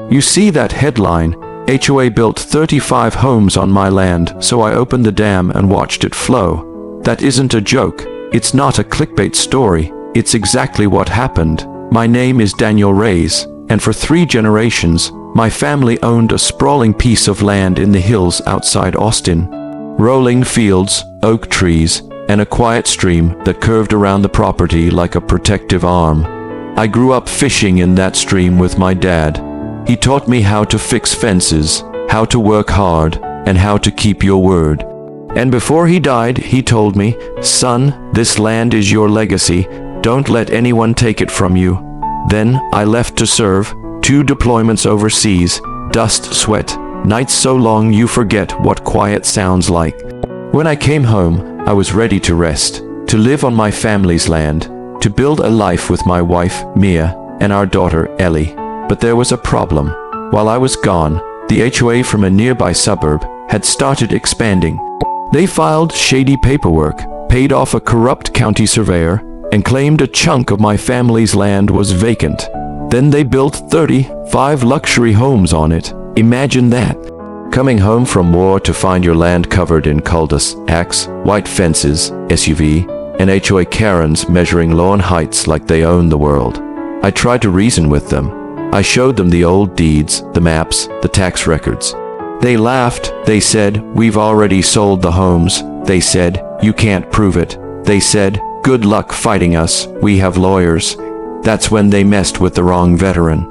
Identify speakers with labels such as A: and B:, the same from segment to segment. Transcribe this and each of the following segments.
A: You see that headline? HOA built 35 homes on my land, so I opened the dam and watched it flow. That isn't a joke. It's not a clickbait story. It's exactly what happened. My name is Daniel Reyes, and for 3 generations, my family owned a sprawling piece of land in the hills outside Austin. Rolling fields, oak trees, and a quiet stream that curved around the property like a protective arm. I grew up fishing in that stream with my dad. He taught me how to fix fences, how to work hard, and how to keep your word. And before he died, he told me, "Son, this land is your legacy. Don't let anyone take it from you." Then I left to serve, 2 deployments overseas, dust, sweat, nights so long you forget what quiet sounds like. When I came home, I was ready to rest, to live on my family's land, to build a life with my wife, Mia, and our daughter, Ellie. But there was a problem. While I was gone, the HOA from a nearby suburb had started expanding. They filed shady paperwork, paid off a corrupt county surveyor, and claimed a chunk of my family's land was vacant. Then they built 35 luxury homes on it. Imagine that. Coming home from war to find your land covered in cul-de-sacs, white fences, SUV, and HOA Karens measuring lawn heights like they own the world. I tried to reason with them. I showed them the old deeds, the maps, the tax records. They laughed. They said, "We've already sold the homes." They said, "You can't prove it." They said, "Good luck fighting us. We have lawyers." That's when they messed with the wrong veteran.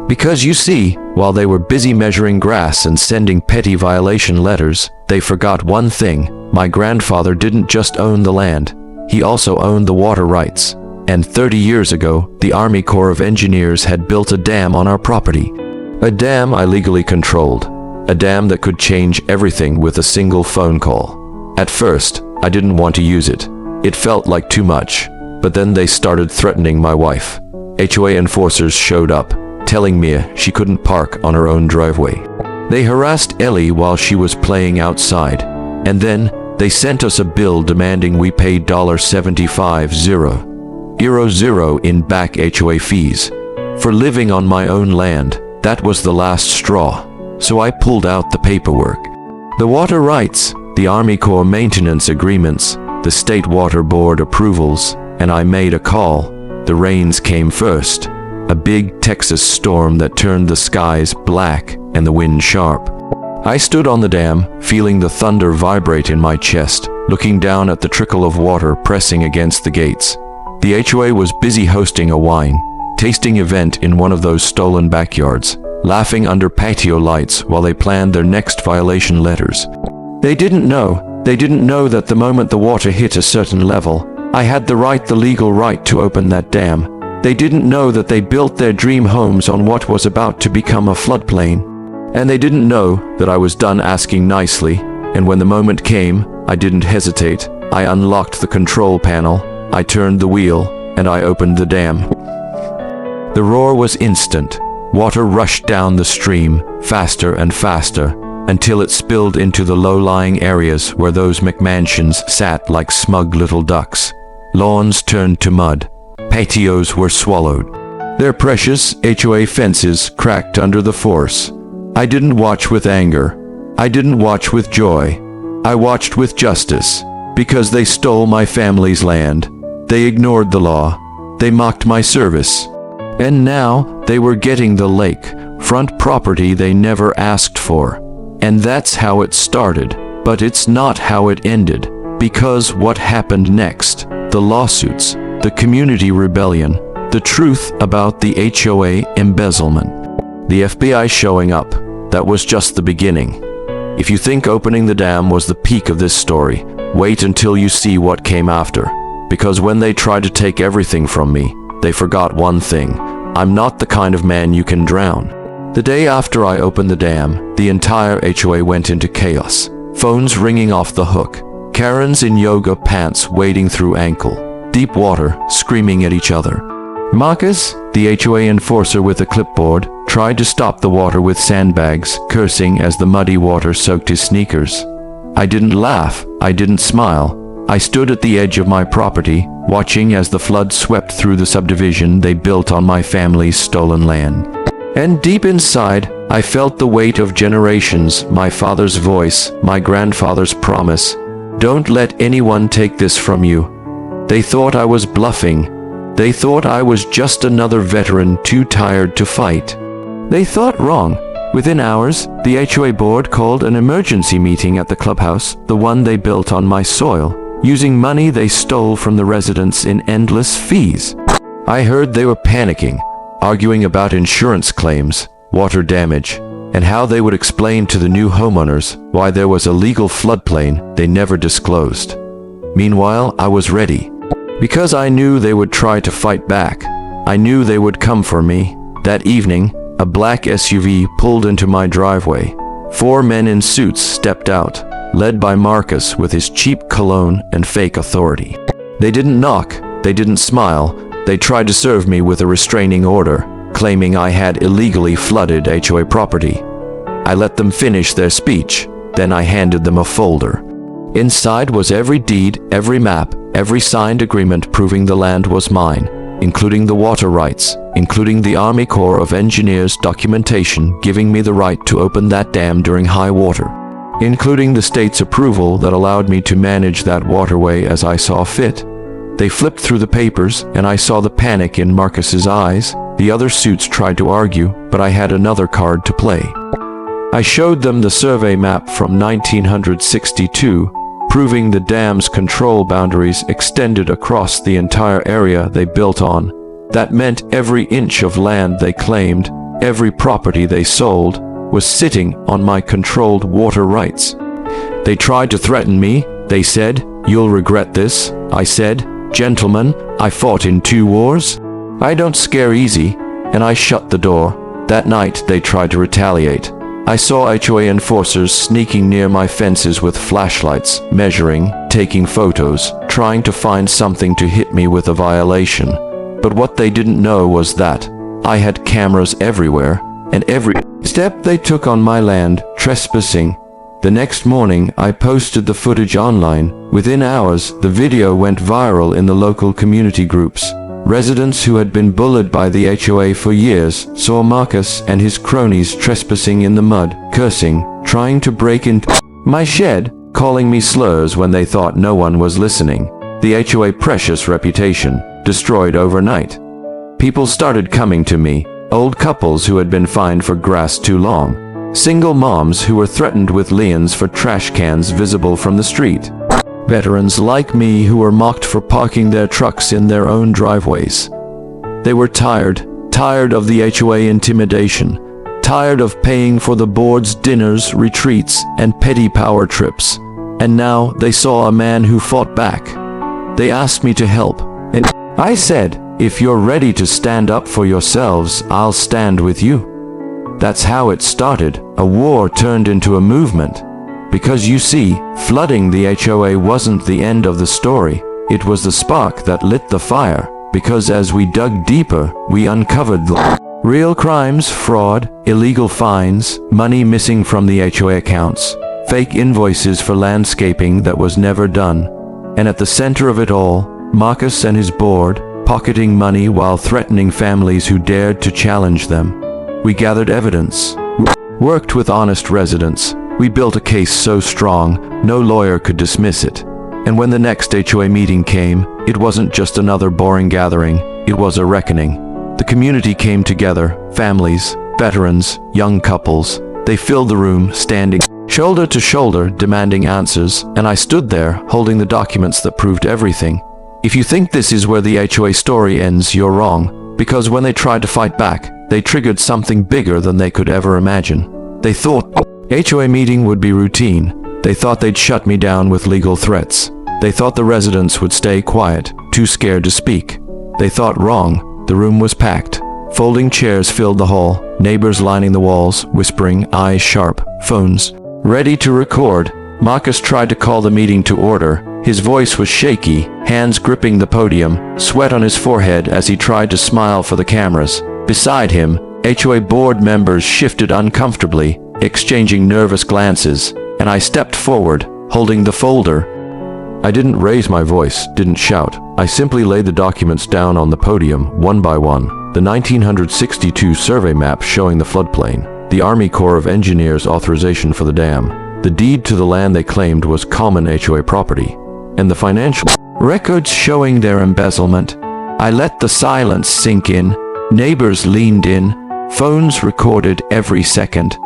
A: Because you see, while they were busy measuring grass and sending petty violation letters, they forgot one thing. My grandfather didn't just own the land. He also owned the water rights. And 30 years ago, the Army Corps of Engineers had built a dam on our property. A dam I legally controlled. A dam that could change everything with a single phone call. At first, I didn't want to use it. It felt like too much. But then they started threatening my wife. HOA enforcers showed up, telling Mia she couldn't park on her own driveway. They harassed Ellie while she was playing outside. And then, they sent us a bill demanding we pay $75,000 in back HOA fees. For living on my own land, that was the last straw. So I pulled out the paperwork. The water rights, the Army Corps maintenance agreements, the State Water Board approvals, and I made a call. The rains came first. A big Texas storm that turned the skies black and the wind sharp. I stood on the dam, feeling the thunder vibrate in my chest, looking down at the trickle of water pressing against the gates. The HOA was busy hosting a wine tasting event in one of those stolen backyards, laughing under patio lights while they planned their next violation letters. They didn't know that the moment the water hit a certain level, I had the legal right to open that dam. They didn't know that they built their dream homes on what was about to become a floodplain. And they didn't know that I was done asking nicely, and when the moment came, I didn't hesitate. I unlocked the control panel, I turned the wheel, and I opened the dam. The roar was instant. Water rushed down the stream, faster and faster, until it spilled into the low-lying areas where those McMansions sat like smug little ducks. Lawns turned to mud. Patios were swallowed. Their precious HOA fences cracked under the force. I didn't watch with anger. I didn't watch with joy. I watched with justice, because they stole my family's land. They ignored the law. They mocked my service. And now they were getting the lakefront property they never asked for. And that's how it started. But it's not how it ended. Because what happened next? The lawsuits, the community rebellion, the truth about the HOA embezzlement. The FBI showing up. That was just the beginning. If you think opening the dam was the peak of this story, wait until you see what came after. Because when they tried to take everything from me, they forgot one thing. I'm not the kind of man you can drown. The day after I opened the dam, the entire HOA went into chaos. Phones ringing off the hook. Karens in yoga pants wading through ankle. Deep water, screaming at each other. Marcus, the HOA enforcer with a clipboard, tried to stop the water with sandbags, cursing as the muddy water soaked his sneakers. I didn't laugh. I didn't smile. I stood at the edge of my property, watching as the flood swept through the subdivision they built on my family's stolen land. And deep inside, I felt the weight of generations, my father's voice, my grandfather's promise. Don't let anyone take this from you. They thought I was bluffing. They thought I was just another veteran too tired to fight. They thought wrong. Within hours, the HOA board called an emergency meeting at the clubhouse, the one they built on my soil, using money they stole from the residents in endless fees. I heard they were panicking, arguing about insurance claims, water damage, and how they would explain to the new homeowners why there was a legal floodplain they never disclosed. Meanwhile, I was ready. Because I knew they would try to fight back. I knew they would come for me. That evening, a black SUV pulled into my driveway. 4 men in suits stepped out, led by Marcus with his cheap cologne and fake authority. They didn't knock, they didn't smile, they tried to serve me with a restraining order, claiming I had illegally flooded HOA property. I let them finish their speech, then I handed them a folder. Inside was every deed, every map, every signed agreement proving the land was mine, including the water rights, including the Army Corps of Engineers documentation giving me the right to open that dam during high water, including the state's approval that allowed me to manage that waterway as I saw fit. They flipped through the papers, and I saw the panic in Marcus's eyes. The other suits tried to argue, but I had another card to play. I showed them the survey map from 1962, proving the dam's control boundaries extended across the entire area they built on. That meant every inch of land they claimed, every property they sold, was sitting on my controlled water rights. They tried to threaten me. They said, "You'll regret this." I said, "Gentlemen, I fought in 2 wars. I don't scare easy," and I shut the door. That night they tried to retaliate. I saw HOA enforcers sneaking near my fences with flashlights, measuring, taking photos, trying to find something to hit me with a violation. But what they didn't know was that I had cameras everywhere, and every step they took on my land, trespassing. The next morning, I posted the footage online. Within hours, the video went viral in the local community groups. Residents who had been bullied by the HOA for years saw Marcus and his cronies trespassing in the mud, cursing, trying to break into my shed, calling me slurs when they thought no one was listening. The HOA precious reputation destroyed overnight. People started coming to me, old couples who had been fined for grass too long, single moms who were threatened with liens for trash cans visible from the street. Veterans like me who were mocked for parking their trucks in their own driveways. They were tired of the HOA intimidation, tired of paying for the board's dinners, retreats, and petty power trips. And now they saw a man who fought back. They asked me to help, and I said, "If you're ready to stand up for yourselves, I'll stand with you." That's how it started. A war turned into a movement. Because you see, flooding the HOA wasn't the end of the story. It was the spark that lit the fire. Because as we dug deeper, we uncovered the real crimes, fraud, illegal fines, money missing from the HOA accounts, fake invoices for landscaping that was never done. And at the center of it all, Marcus and his board, pocketing money while threatening families who dared to challenge them. We gathered evidence, worked with honest residents. We built a case so strong, no lawyer could dismiss it. And when the next HOA meeting came, it wasn't just another boring gathering, it was a reckoning. The community came together, families, veterans, young couples. They filled the room, standing shoulder to shoulder, demanding answers, and I stood there, holding the documents that proved everything. If you think this is where the HOA story ends, you're wrong, because when they tried to fight back, they triggered something bigger than they could ever imagine. They thought HOA meeting would be routine. They thought they'd shut me down with legal threats. They thought the residents would stay quiet, too scared to speak. They thought wrong. The room was packed. Folding chairs filled the hall, neighbors lining the walls, whispering, eyes sharp, phones ready to record. Marcus tried to call the meeting to order. His voice was shaky, hands gripping the podium, sweat on his forehead as he tried to smile for the cameras. Beside him, HOA board members shifted uncomfortably, exchanging nervous glances, and I stepped forward, holding the folder. I didn't raise my voice, didn't shout. I simply laid the documents down on the podium, one by one. the 1962 survey map showing the floodplain, the Army Corps of Engineers authorization for the dam, the deed to the land they claimed was common HOA property, and the financial records showing their embezzlement. I let the silence sink in. Neighbors leaned in. Phones recorded every second.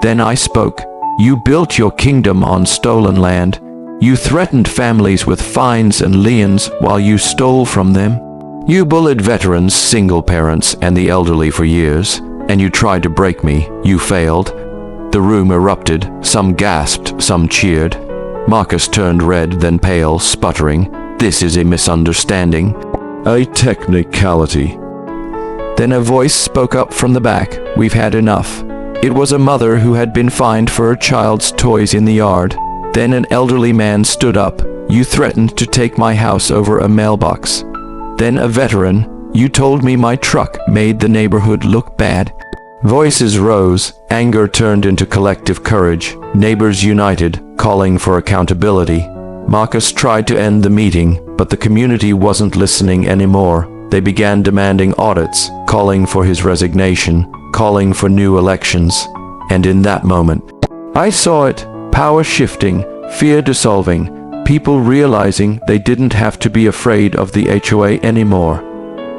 A: Then I spoke. You built your kingdom on stolen land. You threatened families with fines and liens while you stole from them. You bullied veterans, single parents, and the elderly for years, and you tried to break me. You failed. The room erupted. Some gasped, some cheered. Marcus turned red, then pale, sputtering. This is a misunderstanding. A technicality. Then a voice spoke up from the back. We've had enough. It was a mother who had been fined for her child's toys in the yard. Then an elderly man stood up. You threatened to take my house over a mailbox. Then a veteran. You told me my truck made the neighborhood look bad. Voices rose. Anger turned into collective courage. Neighbors united, calling for accountability. Marcus tried to end the meeting, but the community wasn't listening anymore. They began demanding audits, calling for his resignation, calling for new elections. And in that moment, I saw it. Power shifting, fear dissolving, people realizing they didn't have to be afraid of the HOA anymore.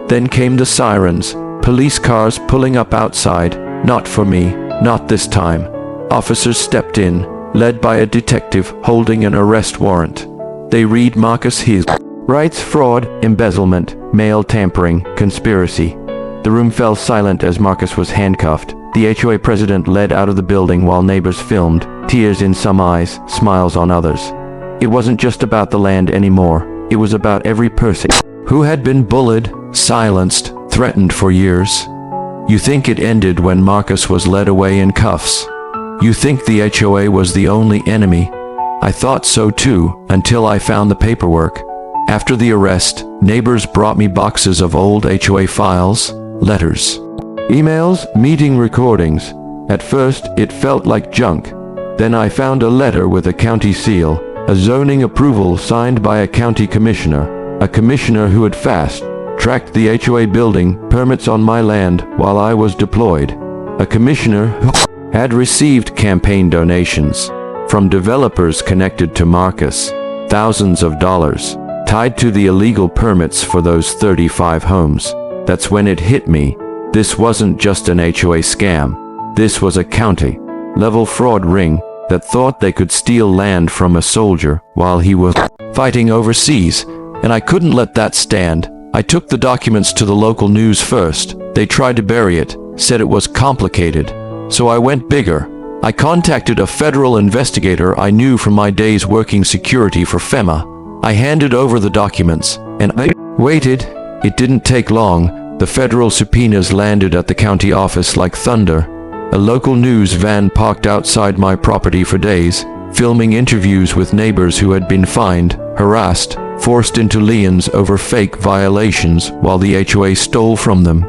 A: Then came the sirens, police cars pulling up outside. Not for me, not this time. Officers stepped in, led by a detective holding an arrest warrant. They read Marcus his rights: fraud, embezzlement, mail tampering, conspiracy. The room fell silent as Marcus was handcuffed. The HOA president led out of the building while neighbors filmed, tears in some eyes, smiles on others. It wasn't just about the land anymore. It was about every person who had been bullied, silenced, threatened for years. You think it ended when Marcus was led away in cuffs. You think the HOA was the only enemy. I thought so too, until I found the paperwork. After the arrest, neighbors brought me boxes of old HOA files, letters, emails, meeting recordings. At first, it felt like junk. Then I found a letter with a county seal, a zoning approval signed by a county commissioner, a commissioner who had fast-tracked the HOA building permits on my land while I was deployed, a commissioner who had received campaign donations from developers connected to Marcus, thousands of dollars, tied to the illegal permits for those 35 homes. That's when it hit me. This wasn't just an HOA scam. This was a county-level fraud ring that thought they could steal land from a soldier while he was fighting overseas, and I couldn't let that stand. I took the documents to the local news first. They tried to bury it, said it was complicated. So I went bigger. I contacted a federal investigator I knew from my days working security for FEMA. I handed over the documents, and I waited. It didn't take long. The federal subpoenas landed at the county office like thunder. A local news van parked outside my property for days, filming interviews with neighbors who had been fined, harassed, forced into liens over fake violations while the HOA stole from them.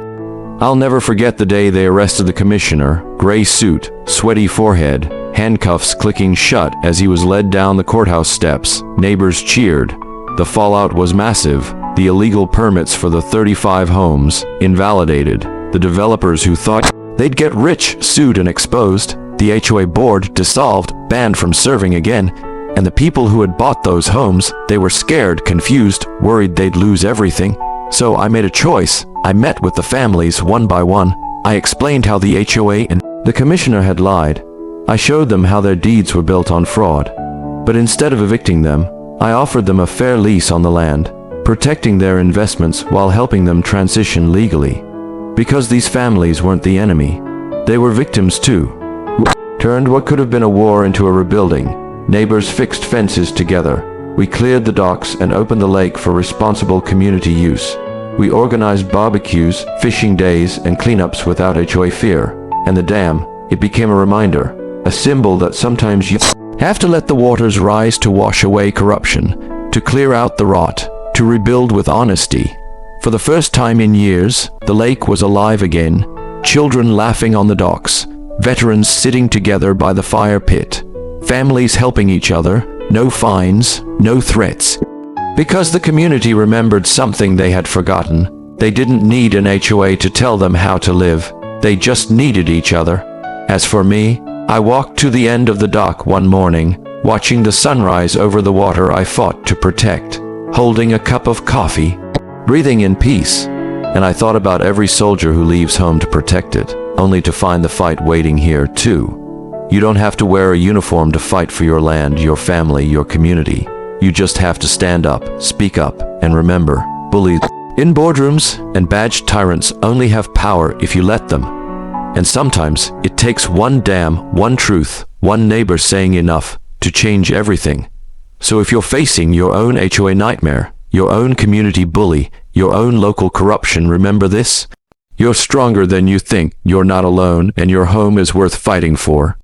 A: I'll never forget the day they arrested the commissioner, gray suit, sweaty forehead, handcuffs clicking shut as he was led down the courthouse steps. Neighbors cheered. The fallout was massive. The illegal permits for the 35 homes invalidated. The developers who thought they'd get rich sued and exposed. The HOA board dissolved, banned from serving again. And the people who had bought those homes, they were scared, confused, worried they'd lose everything. So I made a choice. I met with the families one by one. I explained how the HOA and the commissioner had lied. I showed them how their deeds were built on fraud. But instead of evicting them, I offered them a fair lease on the land, protecting their investments while helping them transition legally. Because these families weren't the enemy. They were victims too. Turned what could have been a war into a rebuilding. Neighbors fixed fences together. We cleared the docks and opened the lake for responsible community use. We organized barbecues, fishing days, and cleanups without HOA fear. And the dam, it became a reminder, a symbol that sometimes you have to let the waters rise to wash away corruption, to clear out the rot, to rebuild with honesty. For the first time in years, the lake was alive again, children laughing on the docks, veterans sitting together by the fire pit, families helping each other, no fines, no threats. Because the community remembered something they had forgotten. They didn't need an HOA to tell them how to live. They just needed each other. As for me, I walked to the end of the dock one morning, watching the sunrise over the water I fought to protect, holding a cup of coffee, breathing in peace. And I thought about every soldier who leaves home to protect it, only to find the fight waiting here too. You don't have to wear a uniform to fight for your land, your family, your community. You just have to stand up, speak up, and remember, bullies in boardrooms and badged tyrants only have power if you let them. And sometimes it takes one truth, one neighbor saying enough to change everything. So if you're facing your own HOA nightmare, your own community bully, your own local corruption, remember this: you're stronger than you think, you're not alone, and your home is worth fighting for.